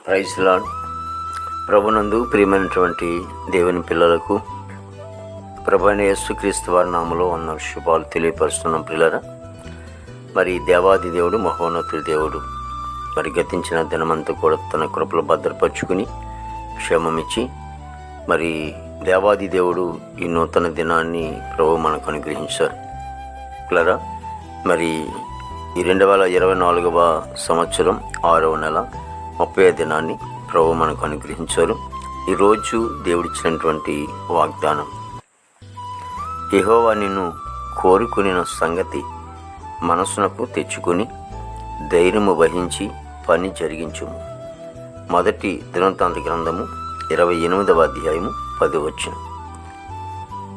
Praise lord. ప్రభునందు ప్రియమైనటువంటి దేవుని పిల్లలకు ప్రభు అయిన యేసుక్రీస్తు వారి నామములో ఉన్న శుభాలు తెలియపరుస్తున్నాం. పిల్లరా, మరి దేవాది దేవుడు, మహోన్నతుడి దేవుడు మరి గతించిన దినమంతా కూడా తన కృపలో భద్రపరుచుకుని క్షేమమిచ్చి, మరి దేవాది దేవుడు ఈ నూతన దినాన్ని ప్రభు మనకు అనుగ్రహించారు. పిల్లరా, మరి ఈ 2024వ సంవత్సరం 6వ నెల 30వ దినాన్ని ప్రభు మనకు అనుగ్రహించారు. ఈరోజు దేవుడిచ్చినటువంటి వాగ్దానం: యెహోవా నిన్ను కోరుకునిన సంగతి మనసునకు తెచ్చుకుని ధైర్యము వహించి పని జరిగించుము. మొదటి దినవృత్తాంత గ్రంథము 28వ అధ్యాయము 10వ వచనం.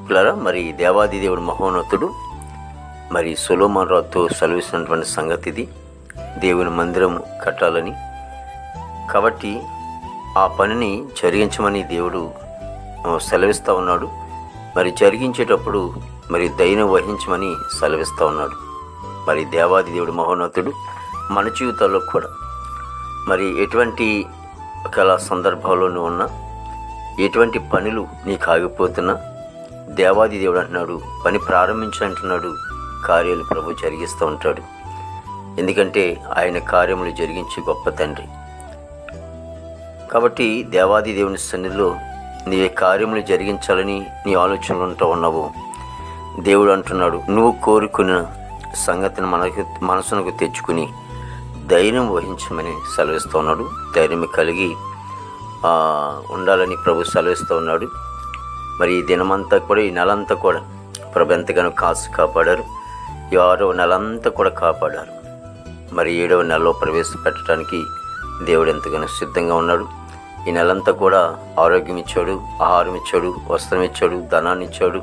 పిల్లరా, మరి దేవాది దేవుడు మహోన్నతుడు మరి సొలొమోను రాజుతో సెలవిస్తున్నటువంటి సంగతి ఇది. దేవుని మందిరం కట్టాలని, కాబట్టి ఆ పనిని జరిగించమని దేవుడు సెలవిస్తూ ఉన్నాడు. మరి జరిగించేటప్పుడు మరి ధైర్యం వహించమని సెలవిస్తూ ఉన్నాడు. మరి దేవాది దేవుడు మహోన్నతుడు మన జీవితాల్లో కూడా మరి ఎటువంటి కళా సందర్భాల్లోనూ ఉన్నా, ఎటువంటి పనులు నీకు ఆగిపోతున్నా, దేవాది దేవుడు అంటున్నాడు పని ప్రారంభించాలంటున్నాడు. కార్యాలు ప్రభు జరిగిస్తూ ఉంటాడు. ఎందుకంటే ఆయన కార్యములు జరిగించి గొప్ప తండ్రి. కాబట్టి దేవాది దేవుని సన్నిధిలో నీ కార్యములు జరిగించాలని నీ ఆలోచనలు ఉంటూ ఉన్నావు. దేవుడు అంటున్నాడు, నువ్వు కోరుకున్న సంగతిని మనసునకు తెచ్చుకుని ధైర్యం వహించమని సెలవిస్తూ ఉన్నాడు. ధైర్యం కలిగి ఉండాలని ప్రభు సెలవిస్తూ ఉన్నాడు. మరి ఈ దినమంతా కూడా, ఈ నెలంతా కూడా ప్రభు ఎంతగానో కాపాడారు. ఈ 6వ నెలంతా కూడా కాపాడారు. మరి 7వ నెలలో ప్రవేశపెట్టడానికి దేవుడు ఎంతగానో సిద్ధంగా ఉన్నాడు. ఈ నెలంతా కూడా ఆరోగ్యం ఇచ్చాడు, ఆహారం ఇచ్చాడు, వస్త్రం ఇచ్చాడు, ధనాన్ని ఇచ్చాడు.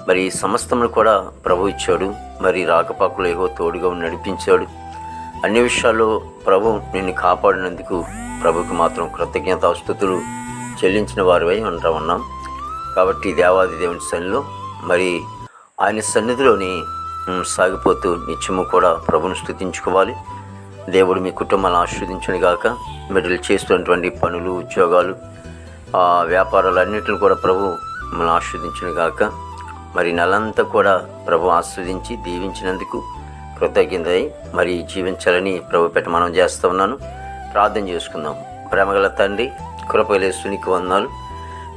మరి సమస్తమును కూడా ప్రభు ఇచ్చాడు. మరి రాకపోకలు ఏవో తోడుగా నడిపించాడు. అన్ని విషయాల్లో ప్రభు నిన్ను కాపాడినందుకు ప్రభుకి మాత్రం కృతజ్ఞతాస్తుతులు చెల్లించిన వారివై ఉన్నాం. కాబట్టి దేవాది దేవుని సన్నిధిలో మరి ఆయన సన్నిధిలోని సాగిపోతూ నిత్యము కూడా ప్రభుని స్తుతించుకోవాలి. దేవుడు మీ కుటుంబాలను ఆశీర్వదించును గాక. మీరు చేస్తున్నటువంటి పనులు, ఉద్యోగాలు, వ్యాపారాలు అన్నింటిని కూడా ప్రభు మిమ్మల్ని ఆశీర్వదించును గాక. మరి నెలంతా కూడా ప్రభు ఆస్వాదించి దీవించినందుకు కృతజ్ఞతై మరి జీవించాలని ప్రభు పెట్ట మనం చేస్తూ ఉన్నాను. ప్రార్థన చేసుకుందాం. ప్రేమగల తండ్రి, కృపలేసునికి వందనాలు,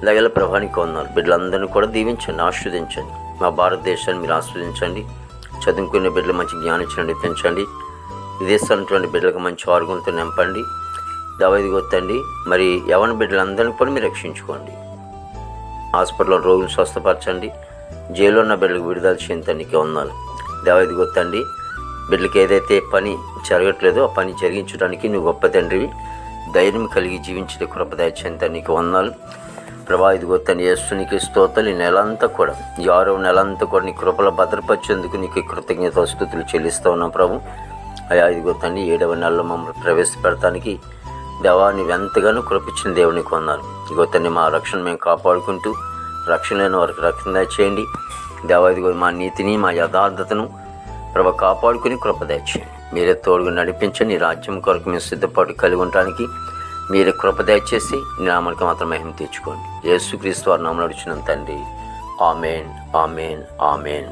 దయగల ప్రభానికి వందనాలు. బిడ్డలందరినీ కూడా దీవించండి, ఆస్వాదించండి. మా భారతదేశాన్ని మీరు ఆస్వాదించండి. చదువుకునే బిడ్డలు మంచి జ్ఞానించండి, పెంచండి. విదేశాలటువంటి బిడ్డలకు మంచి ఆరోగ్యంతో నింపండి. దావీదు గొత్తండి. మరి యవన బిడ్డలందరినీ కూడా మీరు రక్షించుకోండి. హాస్పిటల్లో రోగులను స్వస్థపరచండి. జైల్లో ఉన్న బిడ్డలకు విడుదల చేయడానికి వందనాలు. దావీదు గొత్తండి. బిడ్డలకి ఏదైతే పని జరగట్లేదో ఆ పని జరిగించడానికి నువ్వు గొప్ప తండ్రివి. ధైర్యం కలిగి జీవించే కృప దయచేయడానికి వందనాలు. ప్రభా, ఇదిగో తన యేసునికి స్తోత్రాలు. ఈ నెలంతా కూడా, ఈ 6వ నెలంతా కూడా నీ కృపలో భద్రపరిచేందుకు నీకు కృతజ్ఞతాస్తుతులు చెల్లిస్తూ ఉన్నాం ప్రభు. అయా, ఇదిగో తండ్రి 7వ నెలలో మమ్మల్ని ప్రవేశపెడతానికి దేవా నీవు ఎంతగానో కృపించిన దేవునికి వందనాలు. ఇదిగో తండ్రి, మా రక్షణ మేము కాపాడుకుంటూ రక్షణ లేని వారికి రక్షణ దయచేయండి. దేవా, ఇదిగో మా నీతిని, మా యథార్థతను ప్రభు కాపాడుకుని కృప దయచేయండి. మీరే తోడుగా నడిపించండి. నీ రాజ్యం కొరకు మేము సిద్ధపాటు కలిగి ఉండటానికి మీరే కృప దయచేసి నీ నామానికి మాత్రం మహిమ తెచ్చుకోండి. యేసుక్రీస్తు వారి నామములో అడుగుచున్నాం తండ్రి. ఆమేన్, ఆమేన్, ఆమేన్.